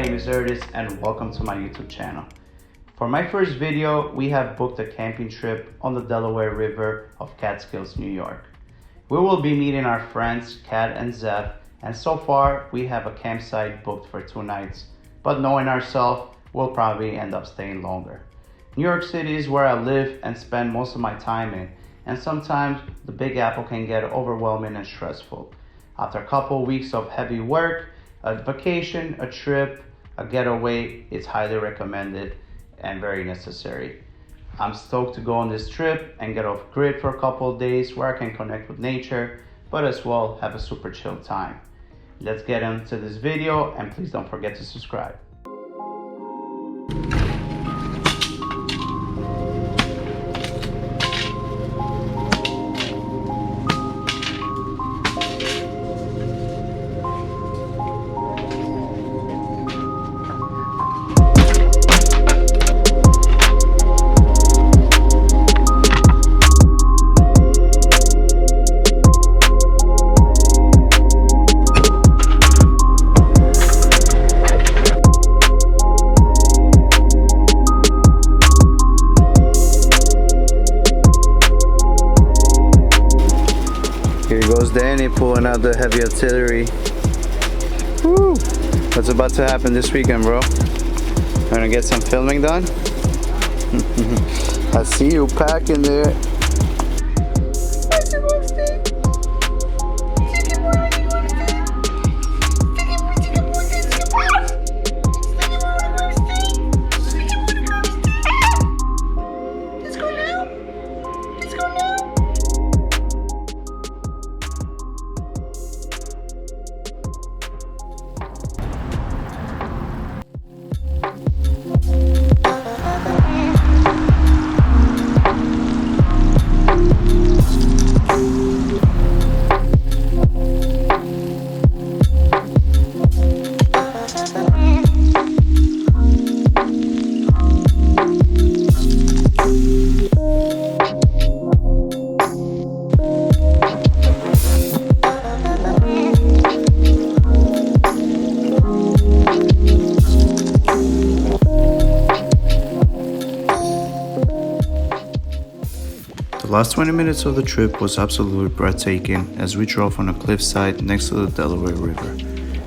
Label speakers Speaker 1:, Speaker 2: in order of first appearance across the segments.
Speaker 1: name is Erdis and welcome to my YouTube channel. For my first video, we have booked a camping trip on the Delaware River of Catskills, New York. We will be meeting our friends Kat and Zeph, and so far we have a campsite booked for 2 nights, but knowing ourselves, we'll probably end up staying longer. New York City is where I live and spend most of my time in, and sometimes the Big Apple can get overwhelming and stressful. After a couple weeks of heavy work, a vacation, a trip, a getaway, it's highly recommended and very necessary. I'm stoked to go on this trip and get off grid for a couple of days where I can connect with nature, but as well have a super chill time. Let's get into this video and please don't forget to subscribe. Here goes Danny pulling out the heavy artillery. Woo! What's about to happen this weekend, bro? Gonna get some filming done? I see you packing there. The last 20 minutes of the trip was absolutely breathtaking as we drove on a cliffside next to the Delaware River.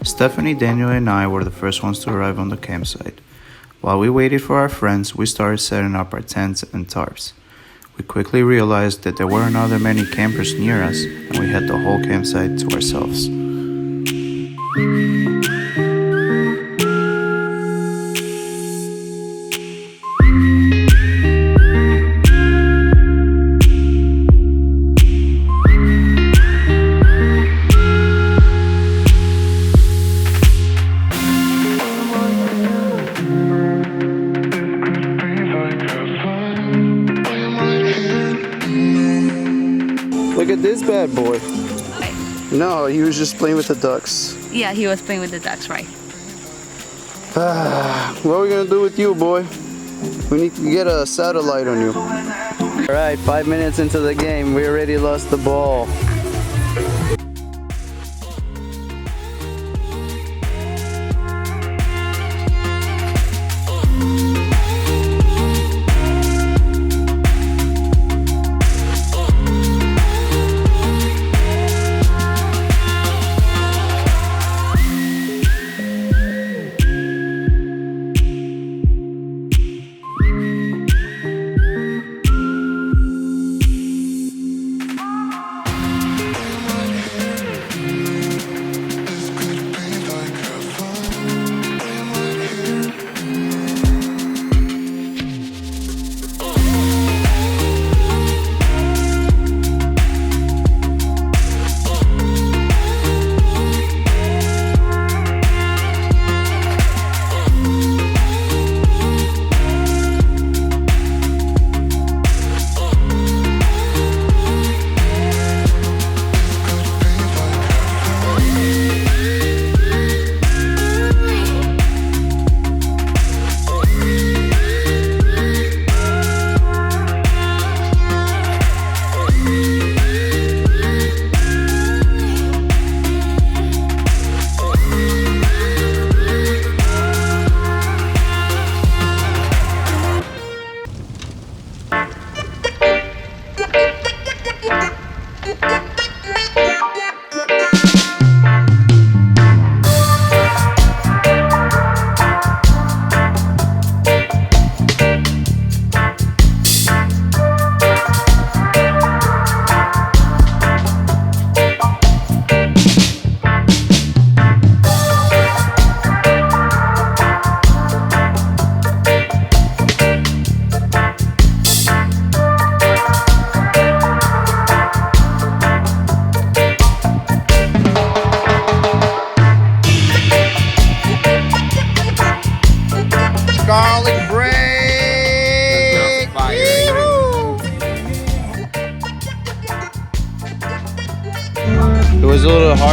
Speaker 1: Stephanie, Daniel, and I were the first ones to arrive on the campsite. While we waited for our friends, we started setting up our tents and tarps. We quickly realized that there weren't other many campers near us, and we had the whole campsite to ourselves. Look at this bad boy. No, he was just playing with the ducks.
Speaker 2: Yeah, he was playing with the ducks, right?
Speaker 1: What are we gonna do with you, boy? We need to get a satellite on you. Alright, 5 minutes into the game, we already lost the ball.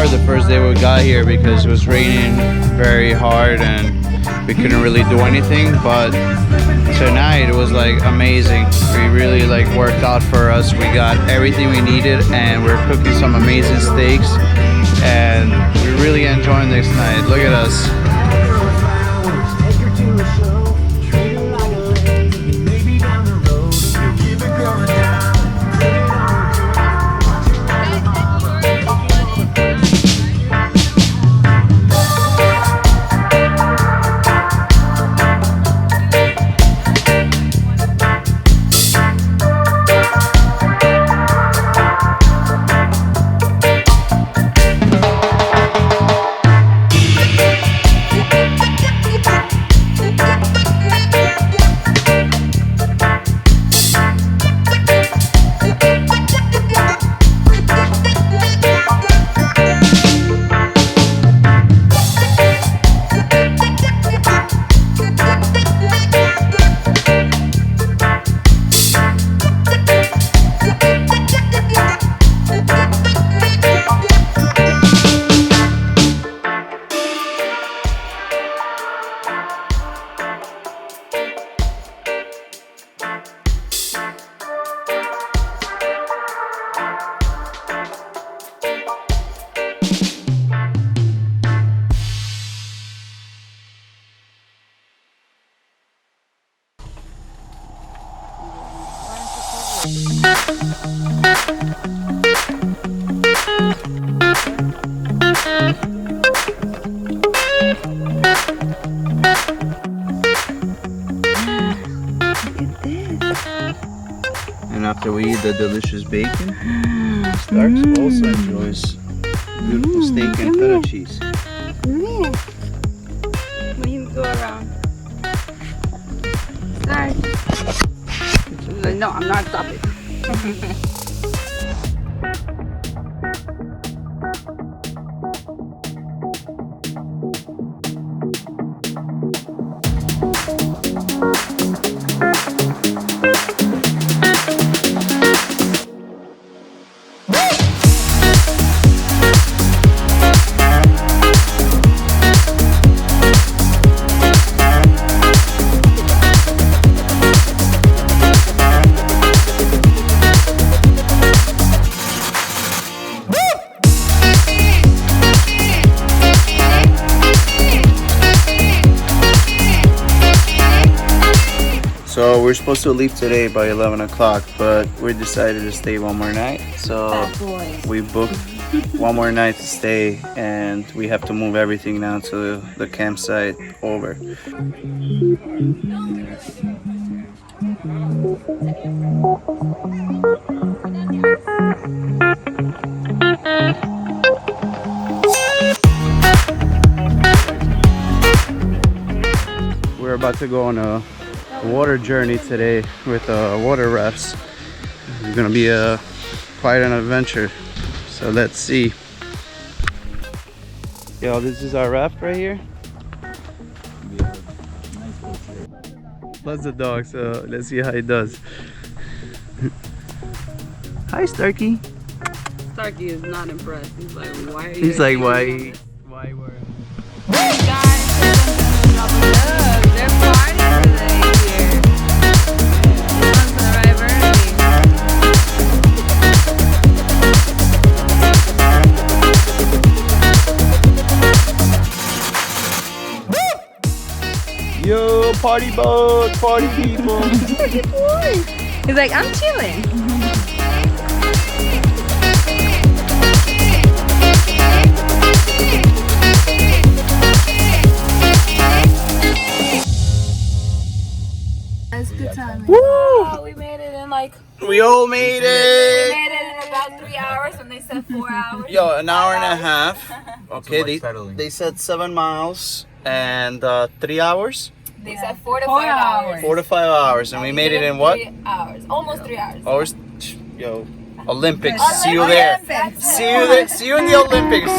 Speaker 1: hard the first day we got here because it was raining very hard and we couldn't really do anything, but tonight it was like amazing. We really like worked out for us. We got everything we needed and we're cooking some amazing steaks and we're really enjoying this night. Look at us. And after we eat the delicious bacon, Starks also enjoys beautiful steak and feta cheese.
Speaker 2: Let me go around. Stark. No, I'm not stopping.
Speaker 1: So we're supposed to leave today by 11 o'clock, but we decided to stay one more night. So we booked one more night to stay and we have to move everything now to the campsite over. We're about to go on a water journey today with water rafts. It's gonna be quite an adventure, so let's see. Yo, this is our raft right here. Plus the dog, so let's see how he does. Hi, Starkey.
Speaker 2: Starkey is not impressed. He's like, why are you?
Speaker 1: He's like, why were?
Speaker 2: Hey guys, they're partying today here. This one's gonna arrive early.
Speaker 1: Yo, party boat, party people.
Speaker 2: Party boy. He's like, I'm chilling. That's good time.
Speaker 1: Woo!
Speaker 2: Oh, we made it in like.
Speaker 1: We all made
Speaker 2: We
Speaker 1: it.
Speaker 2: made it in about 3 hours when they said 4 hours.
Speaker 1: Yo, an hour and a half. Okay,
Speaker 3: pedaling.
Speaker 1: they said 7 miles and 3 hours.
Speaker 2: They said 4 to 5 hours.
Speaker 1: 4 to 5 hours, and we made it in what?
Speaker 2: 3 hours. Almost 3 hours.
Speaker 1: Hours. Yo, Olympics. See you there. See you there. See you in the Olympics.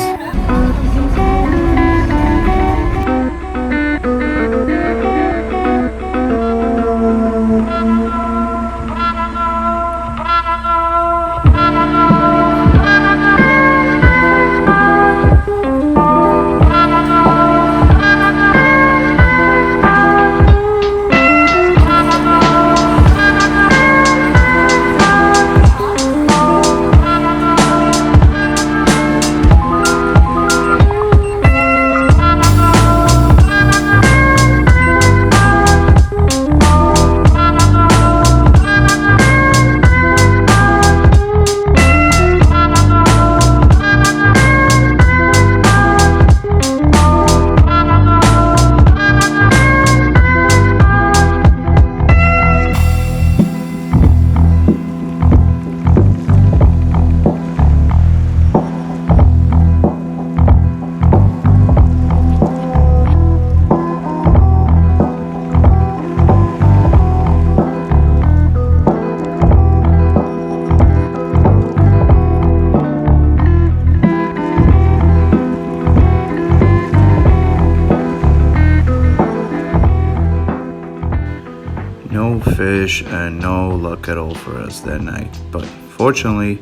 Speaker 1: no fish and no luck at all for us that night. But fortunately,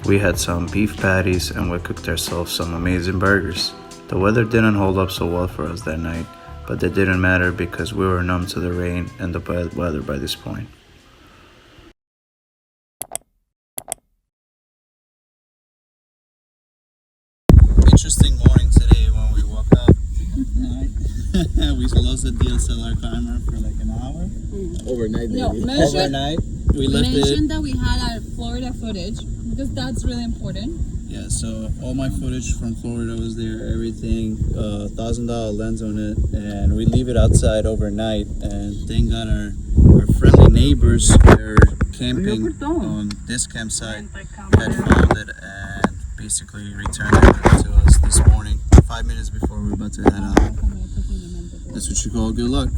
Speaker 1: we had some beef patties and we cooked ourselves some amazing burgers. The weather didn't hold up so well for us that night, but that didn't matter because we were numb to the rain and the bad weather by this point. Interesting morning today when we woke up. We lost the DSLR camera for like an hour.
Speaker 3: Overnight,
Speaker 2: No,
Speaker 3: baby.
Speaker 1: Overnight, we left
Speaker 2: mention
Speaker 1: it.
Speaker 2: that we had our Florida footage because that's really important.
Speaker 1: Yeah, so all my footage from Florida was there, everything, $1,000 lens on it, and we leave it outside overnight. And thank God our friendly neighbors are camping on this campsite that found it and basically returned it to us this morning, 5 minutes before we were about to head out. That's what you call good luck.